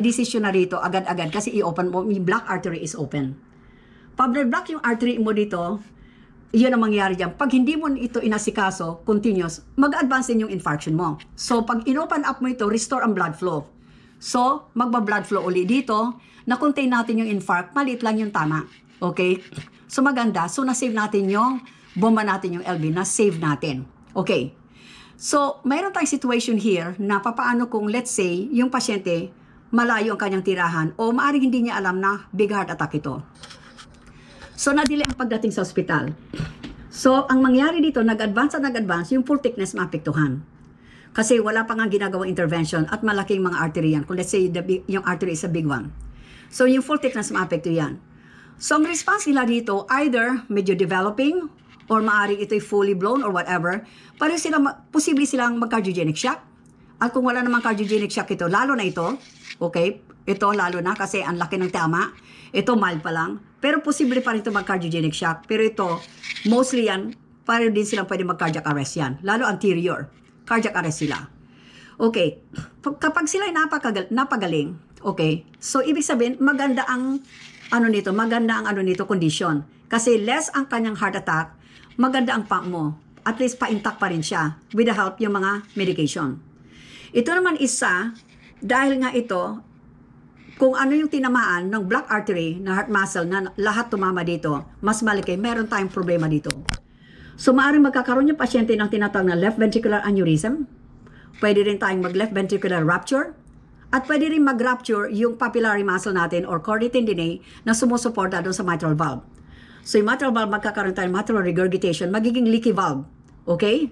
decision na rito agad-agad kasi i-open mo, yung black artery is open. Pag block yung artery mo dito, iyon ang mangyayari dyan. Pag hindi mo ito inasikaso, continuous, mag-advance din yung infarction mo. So, pag in-open up mo ito, restore ang blood flow. So, magba-blood flow uli dito, na-contain natin yung infarct, maliit lang yung tama. Okay? So, maganda. So, na-save natin yung bomba natin yung LV, na-save natin. Okay. So, mayroon tayong situation here na papaano kung, let's say, yung pasyente, malayo ang kanyang tirahan o maaaring hindi niya alam na big heart attack ito. So, na-delay ang pagdating sa ospital. So, ang mangyari dito, nag-advance, yung full thickness maapektuhan. Kasi wala pa nga ginagawang intervention at malaking mga artery yan. Kung let's say, yung artery is a big one. So, yung full thickness maapekto yan. So, ang response nila dito, either medyo developing or maaaring ito'y fully blown or whatever, pero posible silang mag-cardiogenic shock. At kung wala namang cardiogenic shock ito, lalo na ito, okay, ito lalo na kasi ang laki ng tama, ito mild pa lang, pero posible pa rin ito mag-cardiogenic shock. Pero ito, mostly yan, para din silang pwede mag-cardiac arrest yan. Lalo anterior, cardiac arrest sila. Okay, kapag sila ay napagaling, okay, so ibig sabihin, maganda ang condition. Kasi less ang kanyang heart attack, maganda ang pump mo. At least pa-intact pa rin siya with the help yung mga medication. Ito naman isa, dahil nga ito, kung ano yung tinamaan ng black artery na heart muscle na lahat tumama dito, mas malaki, meron tayong problema dito. So, maaaring magkakaroon yung pasyente ng tinatawag na left ventricular aneurysm. Pwede rin tayong mag-left ventricular rupture. At pwede rin mag-rupture yung papillary muscle natin or chordae tendineae na sumusuporta doon sa mitral valve. So, yung mitral valve, magkakaroon tayong mitral regurgitation, magiging leaky valve. Okay?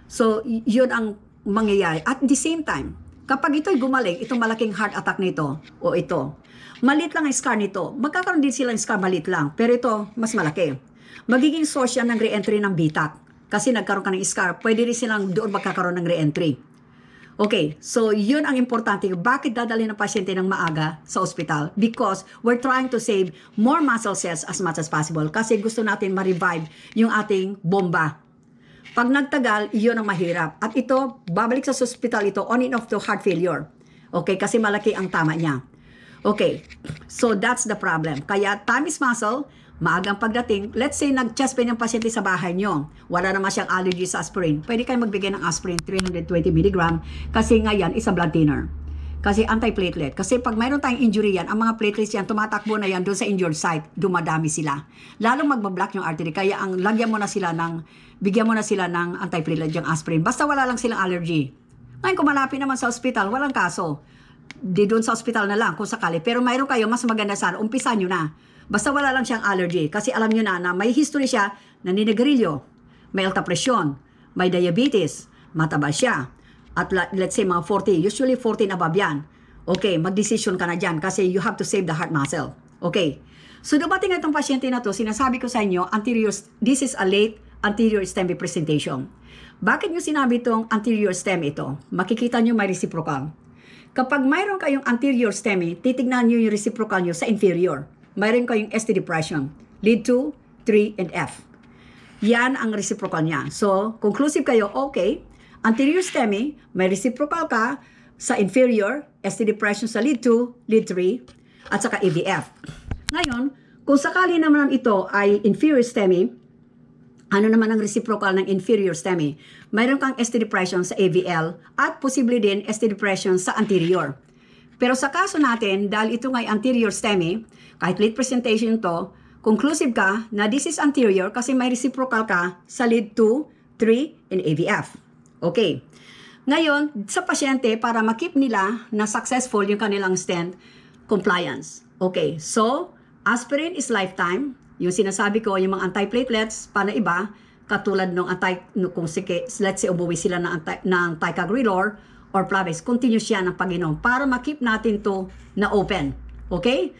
So, yun ang mangyayari. At the same time, kapag ito'y gumaling, itong malaking heart attack nito, o ito, maliit lang ang scar nito. Magkakaroon din silang scar, maliit lang. Pero ito, mas malaki. Magiging source yan ng re-entry ng BTAC. Kasi nagkaroon ka ng scar, pwede rin silang doon magkakaroon ng re-entry. Okay, so yun ang importante. Bakit dadalhin ng pasyente ng maaga sa ospital? Because we're trying to save more muscle cells as much as possible. Kasi gusto natin ma-revive yung ating bomba. Pag nagtagal, iyon ang mahirap. At ito, babalik sa hospital ito, on and off to heart failure. Okay, kasi malaki ang tama niya. Okay, so that's the problem. Kaya time is muscle, maagang pagdating, let's say nag-chest pain yung pasyente sa bahay nyo, wala naman siyang allergy sa aspirin, pwede kayo magbigay ng aspirin 320 mg kasi nga yan is a blood thinner. Kasi anti-platelet. Kasi pag mayroon tayong injury yan, ang mga platelets yan, tumatakbo na yan doon sa injured site, dumadami sila. Lalong magbablock yung artery, kaya ang bigyan mo na sila ng anti-platelet yung aspirin. Basta wala lang silang allergy. Ngayon kung malapit naman sa ospital, walang kaso. Di doon sa ospital na lang kung sakali. Pero mayroon kayo, mas maganda sana, umpisan nyo na. Basta wala lang siyang allergy. Kasi alam nyo na may history siya, naninigarilyo, may alta presyon, may diabetes, mataba siya. At let's say mga 40, usually 40 na above yan. Okay, mag-decision ka na dyan kasi you have to save the heart muscle. Okay. So dumating na itong pasyente na to, sinasabi ko sa inyo, this is a late anterior STEMI presentation. Bakit nyo sinabi itong anterior STEMI ito? Makikita nyo may reciprocal. Kapag mayroon kayong anterior STEMI, titignan nyo yung reciprocal nyo sa inferior. Mayroon kayong ST depression, lead 2, 3, and F. Yan ang reciprocal niya. So, conclusive kayo, okay, anterior STEMI, may reciprocal ka sa inferior, ST depression sa lead 2, lead 3, at saka AVF. Ngayon, kung sakali naman ito ay inferior STEMI, ano naman ang reciprocal ng inferior STEMI? Mayroon kang ST depression sa AVL at posible din ST depression sa anterior. Pero sa kaso natin, dahil ito ngay anterior STEMI, kahit late presentation to, conclusive ka na this is anterior kasi may reciprocal ka sa lead 2, 3, and AVF. Okay. Ngayon, sa pasyente, para makip nila na successful yung kanilang stent, compliance. Okay. So, aspirin is lifetime. Yung sinasabi ko, yung mga antiplatelets, para iba, katulad ng kung let's say, umuwi sila ng ticagrelor or Plavix, continue siya ng pag-inom para makip natin to na open. Okay?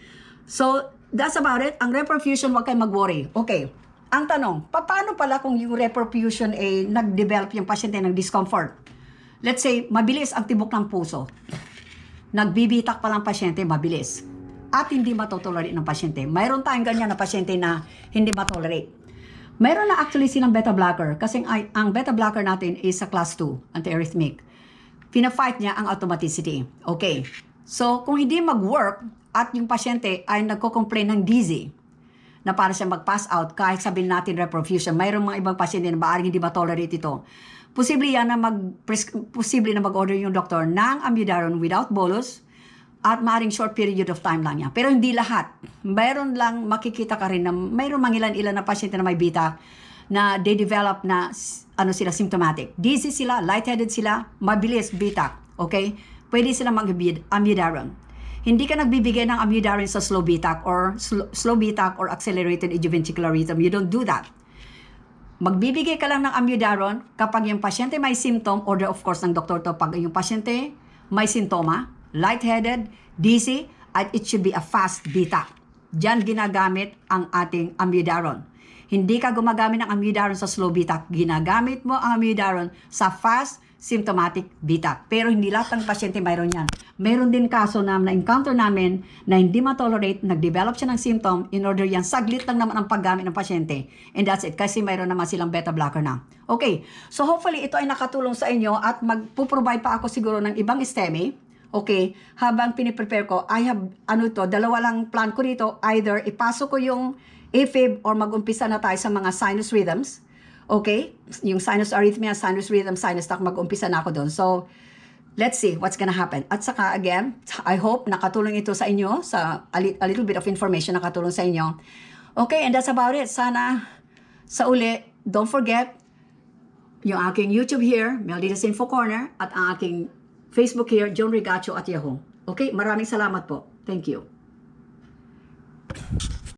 So, that's about it. Ang reperfusion, huwag kayo mag-worry. Okay. Ang tanong, paano pala kung yung reperfusion ay nag-develop yung pasyente ng discomfort? Let's say, mabilis ang tibok ng puso. Nagbibitak pa lang pasyente, mabilis. At hindi matotolerate ng pasyente. Mayroon tayong ganyan na pasyente na hindi matolerate. Mayroon na actually silang beta blocker kasi ang beta blocker natin is sa class 2, antiarrhythmic. Pina-fight niya ang automaticity. Okay. So, kung hindi mag-work at yung pasyente ay nagko-complain ng dizzy, na para siya mag-pass out, kahit sabihin natin reperfusion, mayroong mga ibang pasyente na maaaring hindi ma-tolerate ito. Posible yan na mag-order yung doktor ng amiodarone without bolus at maaaring short period of time lang yan. Pero hindi lahat. Mayroon lang makikita ka rin na mayroong mangilan-ilan na pasyente na may bita na they develop na sila symptomatic. Dizzy sila, lightheaded sila, mabilis bita. Okay? Pwede sila mag-amiodarone. Hindi ka nagbibigay ng amiodarone sa slow BTAC or accelerated idioventricular rhythm. You don't do that. Magbibigay ka lang ng amiodarone kapag yung pasyente may symptom, order of course ng doktor to pag yung pasyente may simptoma, lightheaded, dizzy, at it should be a fast BTAC. Diyan ginagamit ang ating amiodarone. Hindi ka gumagamit ng amiodarone sa slow BTAC. Ginagamit mo ang amiodarone sa fast symptomatic BTAC. Pero hindi lahat ng pasyente mayroon yan. Mayroon din kaso na na-encounter namin na hindi ma-tolerate, nag-develop siya ng symptom, in order yan, saglit lang naman ang paggamit ng pasyente. And that's it, kasi mayroon naman silang beta blocker na. Okay, so hopefully ito ay nakatulong sa inyo at magpo-provide pa ako siguro ng ibang STEMI. Okay, habang piniprepare ko, I have, dalawa lang plan ko dito, either ipasok ko yung AFib or mag-umpisa na tayo sa mga sinus rhythms. Okay? Yung sinus arrhythmia, sinus rhythm, sinus tach, mag-umpisa na ako doon. So, let's see what's gonna happen. At saka, again, I hope nakatulong ito sa inyo, sa a little bit of information nakatulong sa inyo. Okay, and that's about it. Sana, sa uli, don't forget, yung aking YouTube here, Meldita's Info Corner, at ang aking Facebook here, John Rigacho at Yahoo. Okay, maraming salamat po. Thank you.